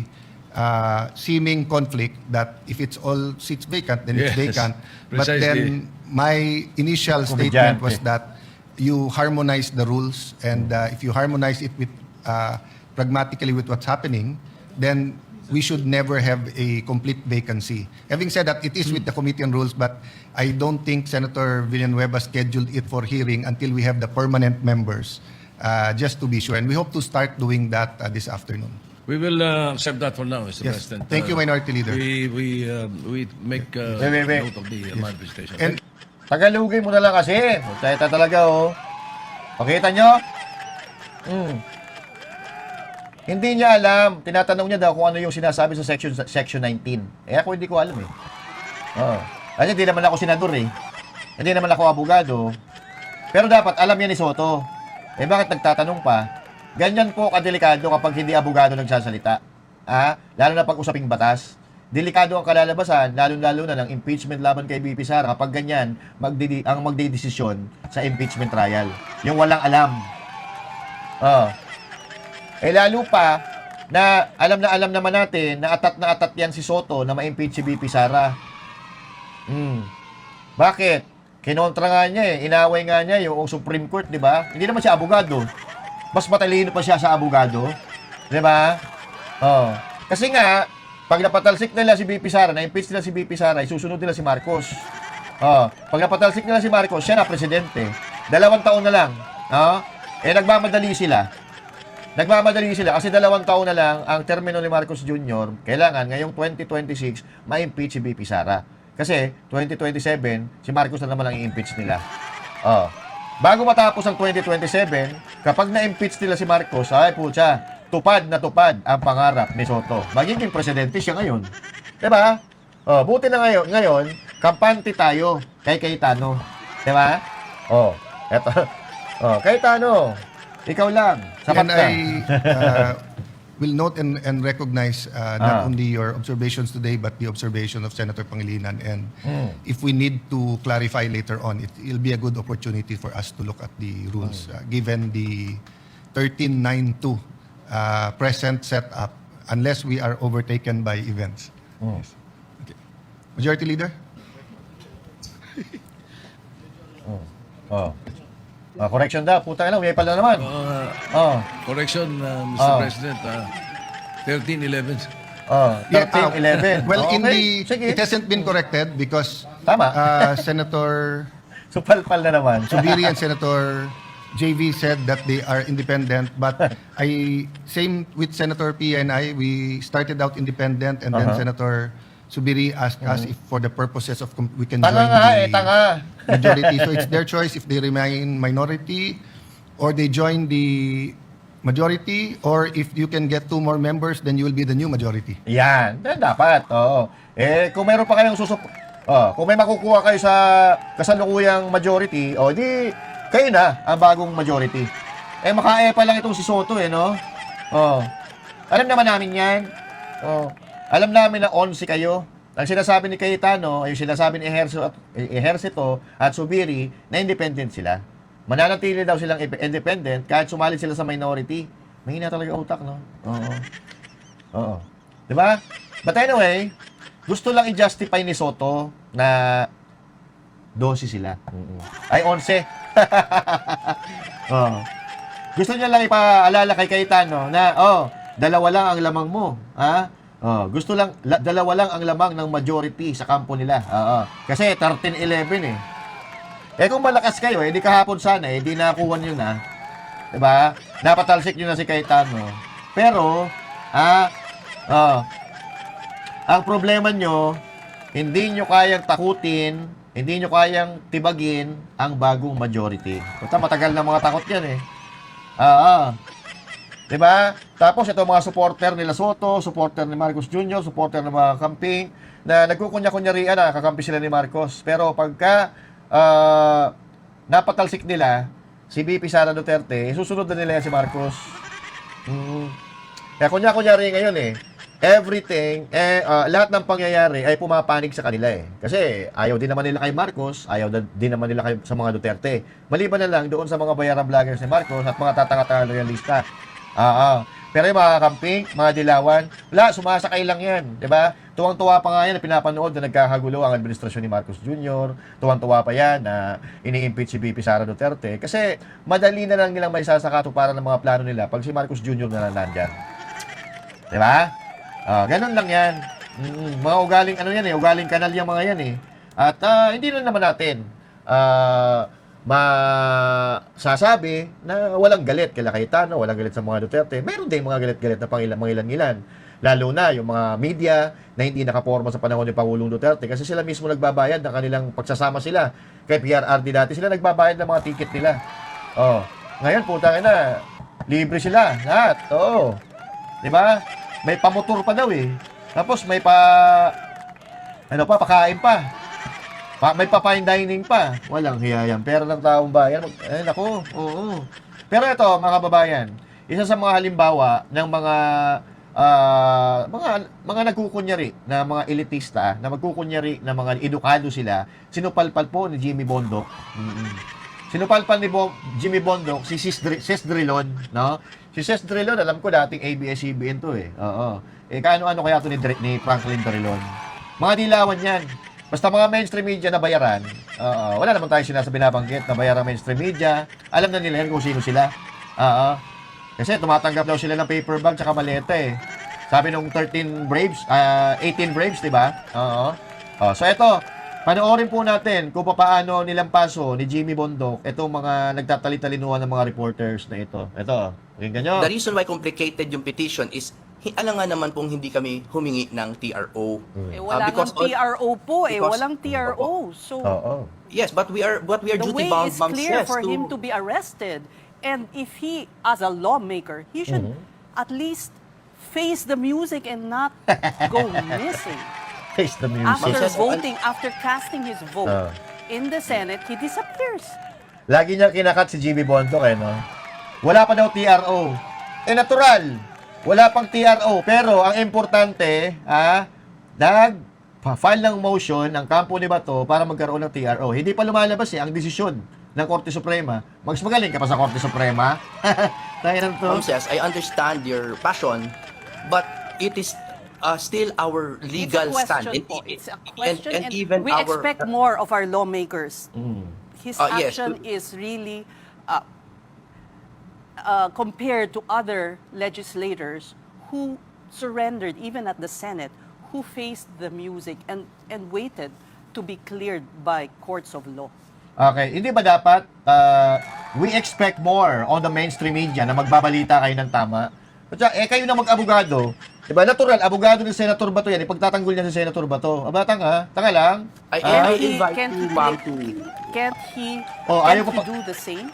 seeming conflict that if it's all seats vacant, then it's Yes, vacant. But precisely. then my initial statement was that you harmonize the rules, and if you harmonize it with pragmatically with what's happening, then we should never have a complete vacancy. Having said that, it is with the Committee on Rules, but I don't think Senator Villanueva scheduled it for hearing until we have the permanent members, just to be sure. And we hope to start doing that this afternoon. we will accept that for now, Mr. Yes. President. Thank you, Minority Leader. We make wait. note of the manifestation. And Tagalugin mo na lang kasi. Magsalita talaga, oh. Pakita nyo? Hindi niya alam. Tinatanong niya daw kung ano yung sinasabi sa section 19. Eh ako hindi ko alam eh. Oo. Kasi hindi naman ako senador eh. Hindi naman ako abogado. Pero dapat alam niya ni Soto. Eh bakit nagtatanong pa? Ganyan po kadelikado kapag hindi abogado nagsasalita. Lalo na pag usaping batas. Delikado ang kalalabasan, lalo-lalo na ng impeachment laban kay BP Sara kapag ganyan ang magdedesisyon sa impeachment trial. Yung walang alam. Lalo pa na alam naman natin na atat yan si Soto na ma-impeach si BP Sara. Bakit? Kinontra nga niya eh. Inaway nga niya yung Supreme Court, di ba? Hindi naman siya abogado. Mas matalino pa siya sa abogado. Di ba? Kasi nga, pag napatalsik nila si BP Sara, na-impeach nila si BP Sara, isusunod nila si Marcos. Pag napatalsik nila si Marcos, siya na presidente. 2 taon na lang. Nagmamadali sila. Kasi 2 taon na lang ang termino ni Marcos Jr. Kailangan ngayong 2026 ma-impeach si BP Sara. Kasi 2027, si Marcos na naman ang i-impeach nila. Bago matapos ang 2027, kapag na-impeach nila si Marcos, ay putya, tupad na tupad ang pangarap ni Soto. Magiging presidente siya ngayon. Diba? Buti na ngayon, kampante tayo kay Cayetano. Diba? Eto. Cayetano, ikaw lang. Sapat and ka. I will note and recognize not only your observations today, but the observation of Senator Pangilinan. And if we need to clarify later on, it'll be a good opportunity for us to look at the rules, given the 1392 present setup, unless we are overtaken by events. Yes. Okay. Majority Leader? Correction daw. Puta na, may pala naman. Correction, Mr. President. 1311. 13-11. Well, Okay, sige. it hasn't been corrected because Tama. Senator Supalpal na naman. Subiri and Senator JV said that they are independent, but same with Senator Pia and I, we started out independent, and then Senator Subiri asked us if for the purposes of we can Tanga join nga the tanga. majority. So it's their choice if they remain minority or they join the majority, or if you can get 2 more members, then you will be the new majority. Yan. Dapat. Oo. Kung meron pa kayong kung may makukuha kayo sa kasalukuyang majority, di kayo na ang bagong majority. Maka-pa lang itong si Soto no? Alam naman namin yan. Alam namin na 11 kayo. Ang sinasabi ni Cayetano, ay sinasabi ni Ejercito at Subiri na independent sila. Mananatili daw silang independent kahit sumali sila sa minority. Mahina talaga utak, no? Oo. Diba? But anyway, gusto lang i-justify ni Soto na 12 sila. Ay, 11. Oh. Gusto niya lang ipaalala kay Cayetano na, dalawa lang ang lamang mo. Ha? Gusto lang, dalawa lang ang lamang ng majority sa kampo nila. Kasi 13-11 eh. Eh kung malakas kayo, di kahapon sana, di nakakuha nyo na. Diba? Napatalsik nyo na si Cayetano. Pero, ang problema nyo, hindi nyo kayang takutin, hindi nyo kayang tibagin ang bagong majority. Basta matagal na mga takot yan eh. Diba? Tapos ito mga supporter nila Soto, supporter ni Marcos Jr., supporter ng mga camping, na nagkukunya-kunyarian na kakampi sila ni Marcos. Pero pagka napatalsik nila si VP Sara Duterte, susunod na nila yan si Marcos. Kaya kunya-kunyari ngayon eh. Everything, lahat ng pangyayari ay pumapanig sa kanila eh. Kasi ayaw din naman nila kay Marcos, ayaw din naman nila sa mga Duterte. Maliban na lang doon sa mga bayaran vloggers ni Marcos at mga tatanga-tanga loyalista. Pero yung mga camping, mga dilawan, wala, sumasakay lang yan. Diba? Tuwang-tuwa pa nga yan na pinapanood na nagkakagulo ang administrasyon ni Marcos Jr. Tuwang-tuwa pa yan na ini-impeach si VP Sara Duterte. Kasi madali na lang nilang may sasakato para ng mga plano nila pag si Marcos Jr. na nandyan. Diba? Ganun lang yan. Mga ugaling, ugaling kanal yung mga yan eh. At hindi na naman natin masasabi na walang galit kay Cayetano, walang galit sa mga Duterte. Meron din mga galit-galit na pangilan-ilan. Lalo na yung mga media na hindi nakaporma sa panahon ni Pangulong Duterte kasi sila mismo nagbabayad ng kanilang pagsasama sila. Kay PRRD dati sila nagbabayad ng mga ticket nila. Ngayon putang ina, libre sila lahat. Di ba? May pamotor pa daw eh. Tapos may pakain pa. May pa-fine dining pa. Walang hiya yan. Pera ng taong bayan. Ay, nako. Oo. Pero ito, mga kababayan, isa sa mga halimbawa ng mga nagkukunyari na mga elitista, na magkukunyari na mga edukado sila, sinupalpal po ni Jimmy Bondoc. Sinupalpal ni Jimmy Bondoc si Sis Drilon, no? Si Sis Drilon, alam ko dating ABS-CBN to eh. Kaano-ano kaya to ni Franklin Drilon? Mga dilawan yan. Basta mga mainstream media na bayaran, wala naman tayo sinasabi nabanggit na bayaran mainstream media. Alam na nila yan kung sino sila. Kasi tumatanggap daw sila ng paper bag tsaka maleta eh. Sabi nung 18 Braves, di ba? So ito, panoorin po natin kung paano nilampaso ni Jimmy Bondoc itong mga nagtatali-talinuhan ng mga reporters na ito. Ito, pakinggan nyo. The reason why complicated yung petition is alam nga naman pong hindi kami humingi ng TRO. Wala ng TRO po eh. Walang TRO. So, yes, but we are the way duty-bound, is ma'am, clear yes, for him to be arrested. And if he, as a lawmaker, he should at least face the music and not go missing. Face the music. After casting his vote in the Senate, he disappears. Lagi niya kinakat si Jimmy Bondoc eh, no? Wala pa daw TRO. Natural. Wala pang TRO, pero ang importante, nag-file ng motion ang kampo ni Bato para magkaroon ng TRO. Hindi pa lumalabas ang desisyon ng Korte Suprema. Mas magaling ka pa sa Korte Suprema. Tayo ng to. Yes, I understand your passion, but it is still our legal stand. It's a question, and even we expect more of our lawmakers. His action is really compared to other legislators who surrendered even at the Senate, who faced the music and waited to be cleared by courts of law. Okay, hindi ba dapat we expect more on the mainstream media na magbabalita kayo ng tama? Kayo na mag-abogado, diba? Natural, abogado ni Senator Bato yan, ipagtatanggol niya si Senator Bato. Tanga lang. I invite you, ma'am, to... Can't he do the same?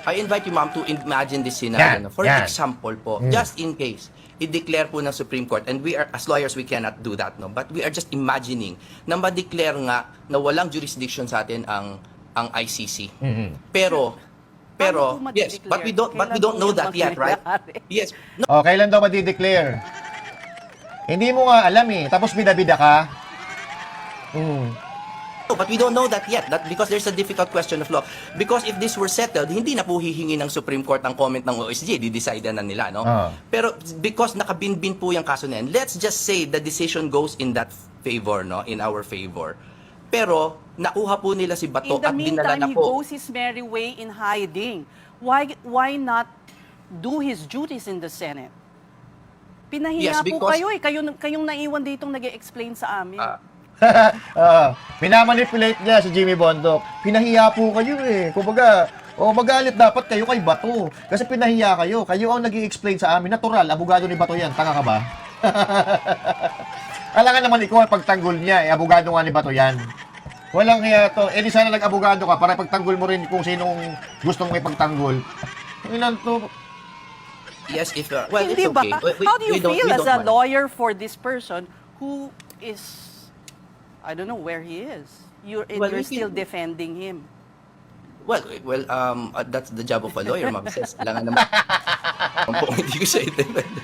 I invite you, ma'am, to imagine this scenario. For example po, just in case, i-declare po ng Supreme Court, and we are, as lawyers, we cannot do that, no? But we are just imagining na ma-declare nga na walang jurisdiction sa atin ang ICC. Pero, yes, but we don't know that yet, right? Yes. No. Kailan daw ma-declare? Hindi mo nga alam eh, tapos bida-bida ka. But we don't know that yet, because there's a difficult question of law. Because if this were settled, hindi na po hihingi ng Supreme Court ang comment ng OSJ, di-decide na nila, no? Pero because nakabinbin po yung kaso na yan, let's just say the decision goes in that favor, no? In our favor. Pero nakuha po nila si Bato In the at dinala meantime, na he po. goes his merry way in hiding. Why not do his duties in the Senate? Pinahiya Yes, po because- kayo eh. Kayong naiwan ditong nag-explain sa amin. Minamanipulate niya si Jimmy Bondoc. Pinahiya po kayo eh. Kumbaga, magalit dapat kayo kay Bato. Kasi pinahiya kayo. Kayo ang nag-i-explain sa amin. Natural, abogado ni Bato yan. Tanga ka ba? Alangan naman ikaw ang pagtanggol niya. Abogado nga ni Bato yan. Walang kaya to. Di sana nag-abogado ka para pagtanggol mo rin kung sinong gustong may pagtanggol. Ilan to? Yes, if well, Hindi it's ba? okay. How do you we don't- feel we as don't a mind. lawyer for this person who is, I don't know where he is. You're Well, still defending him. Well, that's the job of a lawyer, ma'am. Says, kailangan naman. Hindi ko siya i-defend.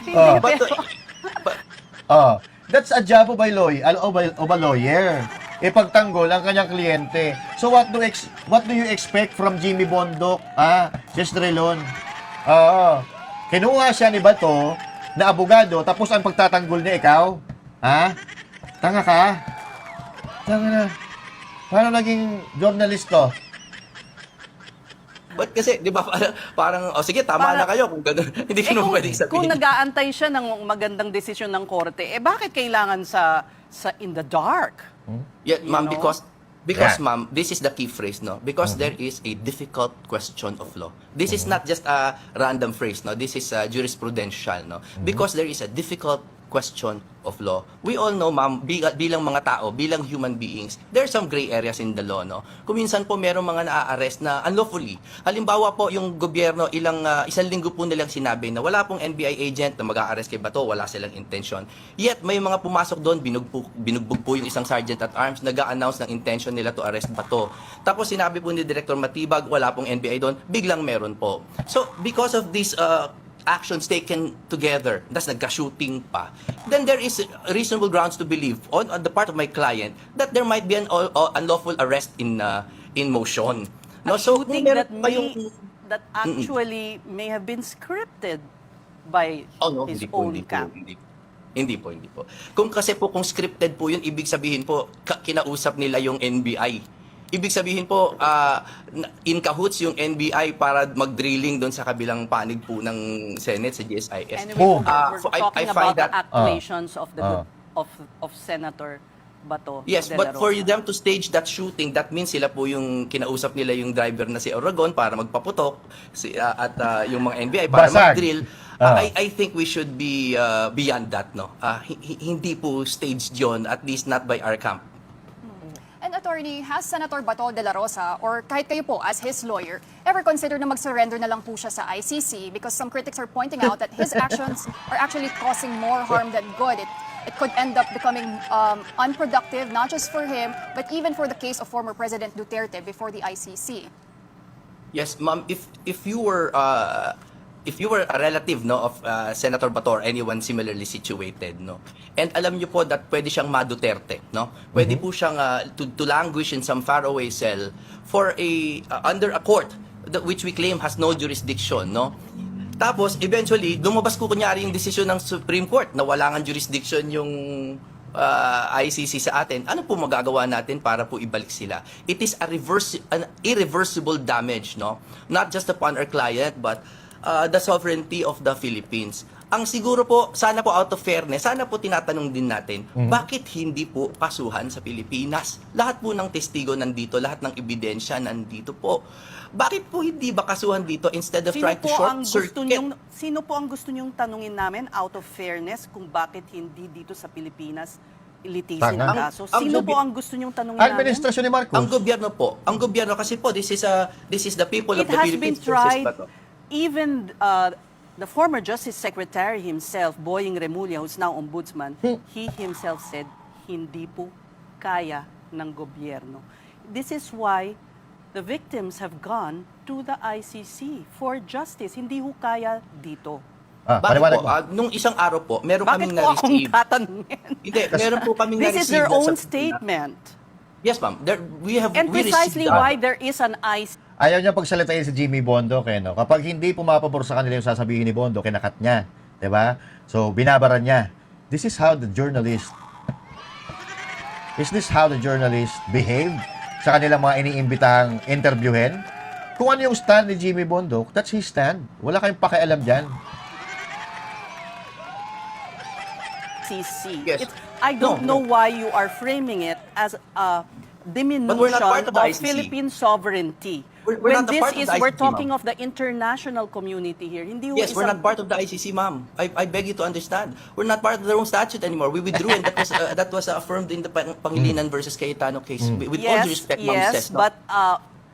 Hindi, But, pero- That's a job of a lawyer. Ipagtanggol ang kanyang kliyente. So what do you expect from Jimmy Bondoc? Just Relon. Kinuha siya ni Bato na abogado tapos ang pagtatanggol niya ikaw? Tanga ka? Tanga na. Paano naging journalist to? but kasi, di ba, parang, sige, tama na kayo kung gano'n. Hindi ko naman pwedeng sabihin. Kung nag-aantay siya ng magandang desisyon ng korte, bakit kailangan sa in the dark? Yeah, ma'am, know? because Yeah. ma'am, this is the key phrase, no? Because there is a difficult question of law. This is not just a random phrase, no? This is jurisprudential, no? Because there is a difficult question of law. We all know, ma'am, bilang mga tao, bilang human beings, there are some gray areas in the law, no? Kung minsan po merong mga naa-arrest na unlawfully. Halimbawa po, yung gobyerno, isang linggo po nilang sinabi na wala pong NBI agent na mag-a-arrest kay Bato, wala silang intention. Yet, may mga pumasok doon, binugbog po yung isang sergeant at arms, nag-a-announce ng intention nila to arrest Bato. Tapos sinabi po ni Director Matibag, wala pong NBI doon, biglang meron po. So, because of this actions taken together, thus nagka-shooting pa, then there is reasonable grounds to believe on the part of my client that there might be an unlawful arrest in motion. No, so Shooting kung meron that kayong- actually may have been scripted by his own camp. Hindi po. Kung kasi po, kung scripted po yun, ibig sabihin po, kinausap nila yung NBI. Ibig sabihin po, in cahoots yung NBI para mag-drilling doon sa kabilang panig po ng Senate sa GSIS. Anyway, Oh. we're I talking find about the that- actuations of Senator Bato Yes, de la but for Rosa. them to stage that shooting, that means sila po yung kinausap nila yung driver na si Oragon para magpaputok at yung mga NBI para Basag. mag-drill. I think we should be beyond that, no? Hindi po staged yun, at least not by our camp. And attorney, has Senator Bato de la Rosa or kahit kayo po as his lawyer ever consider na mag-surrender na lang po siya sa ICC because some critics are pointing out that his actions are actually causing more harm than good. It could end up becoming unproductive not just for him but even for the case of former President Duterte before the ICC. Yes, ma'am, if you were a relative, no, of Senator Bato or anyone similarly situated, no, and alam niyo po that pwede siyang ma-Duterte, no, pwede po siyang to languish in some faraway cell for under a court which we claim has no jurisdiction, no. Tapos eventually lumabas ko kunyari yung desisyon ng Supreme Court na wala ngang jurisdiction yung ICC sa atin. Ano po magagawa natin para po ibalik sila? It is an irreversible damage, no, not just upon our client but the sovereignty of the Philippines. Ang siguro po, sana po out of fairness, sana po tinatanong din natin, bakit hindi po kasuhan sa Pilipinas? Lahat po ng testigo nandito, lahat ng ebidensya nandito po. Bakit po hindi ba kasuhan dito instead of trying to short circuit? Sino po ang gusto niyong tanungin namin out of fairness kung bakit hindi dito sa Pilipinas ilitisin Tanga. ang kaso? Sino po ang gusto niyong tanungin namin? Administrasyon ni Marcos. Ang gobyerno kasi po, this is the people of It the has been Philippines. tried. Even the former Justice Secretary himself, Boying Remulla, who's now ombudsman, he himself said, hindi po kaya ng gobyerno. This is why the victims have gone to the ICC for justice. Hindi ho kaya dito. Bakit po? Nung isang araw po, meron kaming Bakit po akong na-receive. tatanungin? Hindi, meron po kaming This is na-receive. their na own sa- statement. Yes, ma'am. And precisely why there is an ICC. Ayaw niya pagsalitain si Jimmy Bondoc, no? Kapag hindi pumapabor sa kanila yung sasabihin ni Bondoc, kinakat niya. 'Di ba? So, binabaran niya. This is how the journalist Is this how the journalists behave sa kanilang mga iniimbitahang interviewin? Kung ano yung stand ni Jimmy Bondoc, that's his stand. Wala kayong pakialam dyan. CC. Yes. I don't know why you are framing it as a diminution But we're not part of the ICC. Philippine sovereignty. We're not a part of the We're ICC, talking ma'am. of the international community here. Hindi ho Yes, we're isang- not part of the ICC, ma'am. I beg you to understand. We're not part of the Rome Statute anymore. We withdrew, and that was affirmed in the Pangilinan versus Cayetano case. With all due respect, ma'am, yes, says, no? but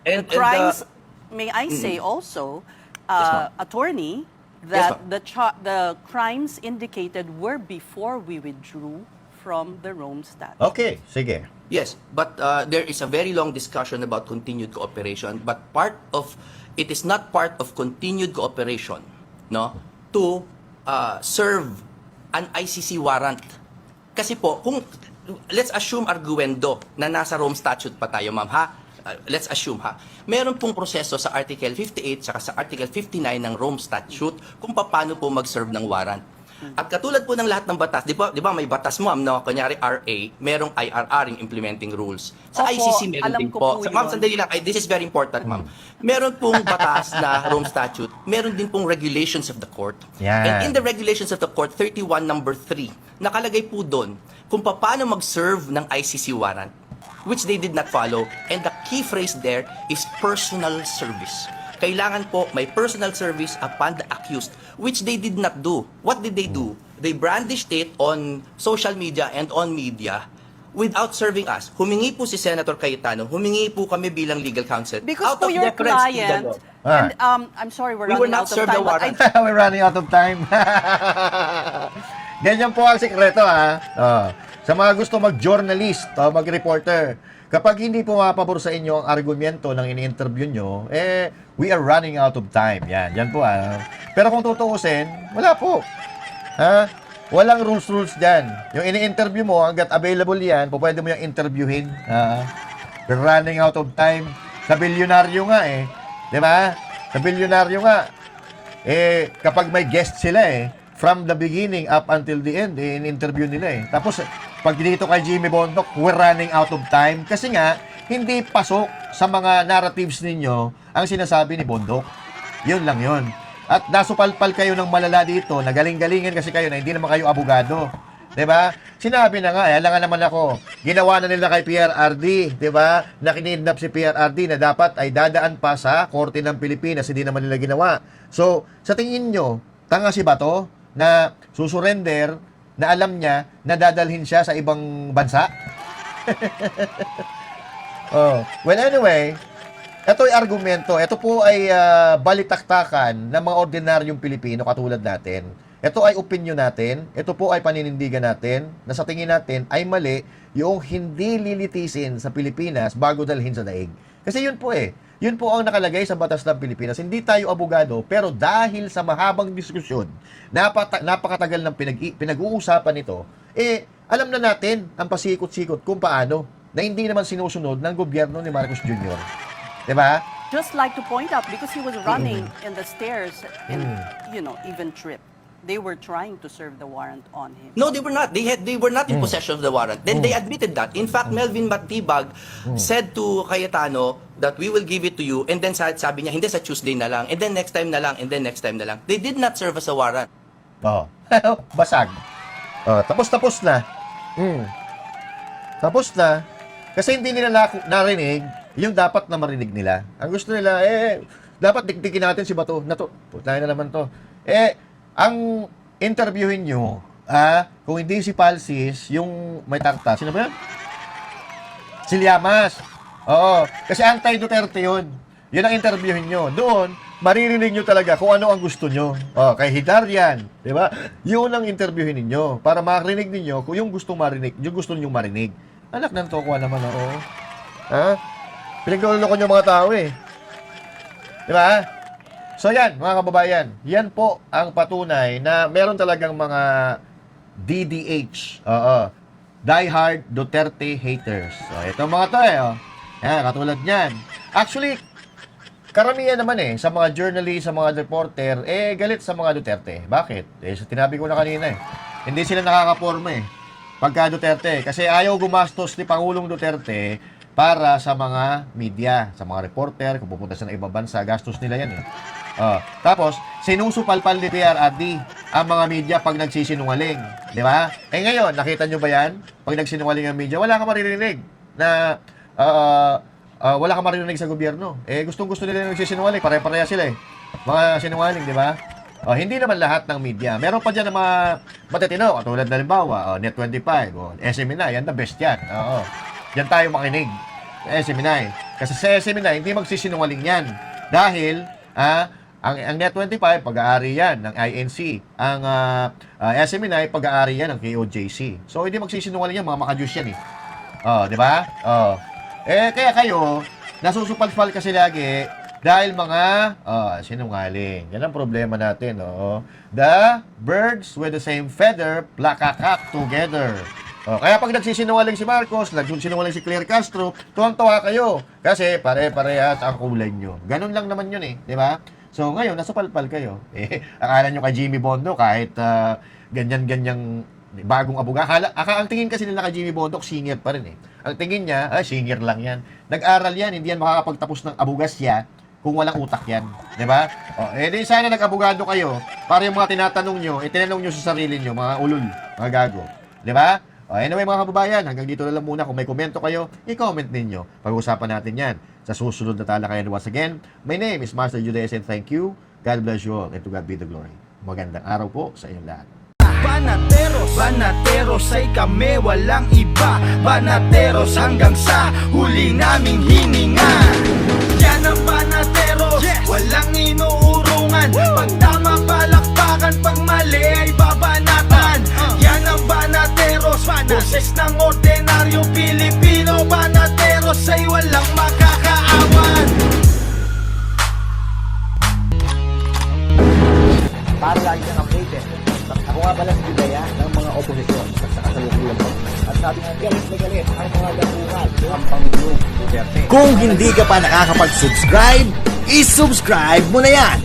And- the crimes, and, may I say also, ma'am. attorney, Yes, that the crimes indicated were before we withdrew from the Rome Statute. Okay, sige. Yes, but there is a very long discussion about continued cooperation. But it is not part of continued cooperation, no, to serve an ICC warrant. Kasi po, kung let's assume arguendo na nasa Rome Statute pa tayo, ma'am, ha? Let's assume, ha? Meron pong proseso sa Article 58 saka sa Article 59 ng Rome Statute kung paano po mag-serve ng warrant. At katulad po ng lahat ng batas, di ba may batas mo, no? Kunyari RA, merong IRR, yung implementing rules. Sa Opo, ICC meron alam din ko po. po Ma'am, yun. sandali lang. This is very important, ma'am. Meron pong batas na Rome Statute, meron din pong regulations of the court. Yan. And in the regulations of the court, 31 number 3, nakalagay po doon kung paano mag-serve ng ICC warrant, which they did not follow. And the key phrase there is personal service. Kailangan po may personal service upon the accused, which they did not do. What did they do? They brandished it on social media and on media without serving us. Humingi po si Senator Cayetano, humingi po kami bilang legal counsel. Because out po of your deference to the client, law. and I'm sorry we're We were running not out of served time, the but I warrant. We're running out of time. Ganyan po ang sikreto, ha? Sa mga gusto mag-journalist o mag-reporter, kapag hindi pumapabor sa inyo ang argumento ng ini-interview nyo, we are running out of time. Yan po, ha? Pero kung tutuusin, wala po. Ha? Walang rules dyan. Yung ini-interview mo, hanggat available yan, pwede mo yung interviewin. We're running out of time. Sa bilyonaryo nga, Di ba? Sa bilyonaryo nga, kapag may guest sila, from the beginning up until the end, in-interview nila, Tapos, pag dito kay Jimmy Bondoc, we're running out of time. Kasi nga, hindi pasok sa mga narratives ninyo ang sinasabi ni Bondoc. Yun lang yun. At nasupalpal kayo ng malala dito, nagaling-galingan kasi kayo na hindi naman kayo abogado. 'Di ba? Sinabi na nga, alam nga naman ako, ginawa na nila kay PRRD, 'di ba? Nakinidnap si PRRD na dapat ay dadaan pa sa Korte ng Pilipinas, hindi naman nila ginawa. So, sa tingin nyo, tanga si Bato na susurrender na alam niya na dadalhin siya sa ibang bansa? Well, anyway, ito ay argumento. Ito po ay balitaktakan ng mga ordinaryong Pilipino katulad natin. Ito ay opinion natin. Ito po ay paninindigan natin na sa tingin natin ay mali yung hindi lilitisin sa Pilipinas bago dalhin sa daig. Kasi yun po Yun po ang nakalagay sa batas ng Pilipinas. Hindi tayo abogado, pero dahil sa mahabang diskusyon, napakatagal ng pinag-uusapan nito, alam na natin ang pasikot-sikot kung paano na hindi naman sinusunod ng gobyerno ni Marcos Jr. Diba? just like to point out, because he was running in the stairs and, even tripped. They were trying to serve the warrant on him. No, they were not. They were not in possession of the warrant. Then they admitted that. In fact, Melvin Matibag said to Cayetano that we will give it to you. And then sabi niya, hindi sa Tuesday na lang. And then next time na lang. And then next time na lang. They did not serve as a warrant. Basag. Tapos na. Tapos na. Kasi hindi nila narinig yung dapat na marinig nila. Ang gusto nila, dapat dikdikin natin si Bato. Putay na naman to. Ang interviewin nyo, kung hindi si Palsis, yung may tarta. Sino ba yun? Si Llamas. Oo. Kasi anti-Duterte yun. Yun ang interviewin nyo. Doon, maririnig nyo talaga kung ano ang gusto nyo. Kay Hidarian. Diba? Yun ang interviewin ninyo. Para marinig ninyo kung yung gusto marinig, yung gusto ninyong marinig. Anak ng tokwa naman ako. Pinagdoloko nyo mga tao Diba? So yan, mga kababayan, yan po ang patunay na meron talagang mga DDH, diehard Duterte haters. So itong mga to yan, katulad niyan. Actually, karamihan naman sa mga journalist, sa mga reporter, galit sa mga Duterte. Bakit? Tinabi ko na kanina Hindi sila nakakaporma pagka Duterte. Kasi ayaw gumastos ni Pangulong Duterte para sa mga media, sa mga reporter, kung pupunta sa ibang bansa, gastos nila yan eh. Tapos, sinusupalpal ni PRRD ang mga media pag nagsisinungaling. Di ba? Ngayon, nakita nyo ba yan? Pag nagsinungaling ang media, wala ka maririnig na wala ka maririnig sa gobyerno. Gustong-gusto nila yung nagsisinungaling. Pare-pareha sila eh. Mga sinungaling, di ba? Hindi naman lahat ng media. Meron pa dyan ng mga matatino, katulad na limbawa, Net25, SMNI, yan the best yan. Yan tayo makinig. SMNI. Kasi sa SMNI, hindi magsisinungaling yan. Dahil, ang Net25, pag-aari yan ng INC. Ang SMNI, pag-aari yan ng KOJC. So, hindi magsisinungaling yan, mga makajus yan eh. Di ba? Kaya kayo, nasusupalpal kasi lagi dahil mga sinungaling. Yan ang problema natin. The birds with the same feather plakakak together. Kaya pag nagsisinungaling si Marcos, nagsisinungaling si Claire Castro, tuwang-tuwa kayo. Kasi pare-parehas ang kulay nyo. Ganun lang naman yun eh. Di ba? So ngayon, nasupalpal kayo. Akala nyo kay Jimmy Bondo, kahit ganyan-ganyang bagong abogado. Ang tingin kasi nila kay Jimmy Bondo, singer pa rin eh. Ang tingin niya, singer lang yan. Nag-aral yan, hindi yan makakapagtapos ng abogasya kung walang utak yan. Di ba? Di sana nag-abogado kayo para yung mga tinatanong nyo, tinanong nyo sa sarili nyo, mga ulol, mga gago. Di ba? Anyway mga kababayan, hanggang dito na lang muna. Kung may komento kayo, i-comment ninyo. Pag-usapan natin yan sa susunod na talakayan. Once again, my name is Master Judes and thank you. God bless you all and to God be the glory. Magandang araw po sa inyong lahat. Banateros ay kami, walang iba. Banateros hanggang sa huli naming hininga. Yan ang Banateros, walang inuurungan. Pag tama palakpakan, pag mali ay babanatan. Yan ang Banateros, boses ng ordinaryo Pilipino. Banateros ay walang makakaawan. Para lagi kang updated. Ako nga pala si Bidaya ng mga oposisyon sa kasalukuyan po. At sabi nga, galit na galit ang mga dapungan ng Pangulong Duterte. Kung hindi ka pa nakakapag-subscribe, isubscribe mo na yan!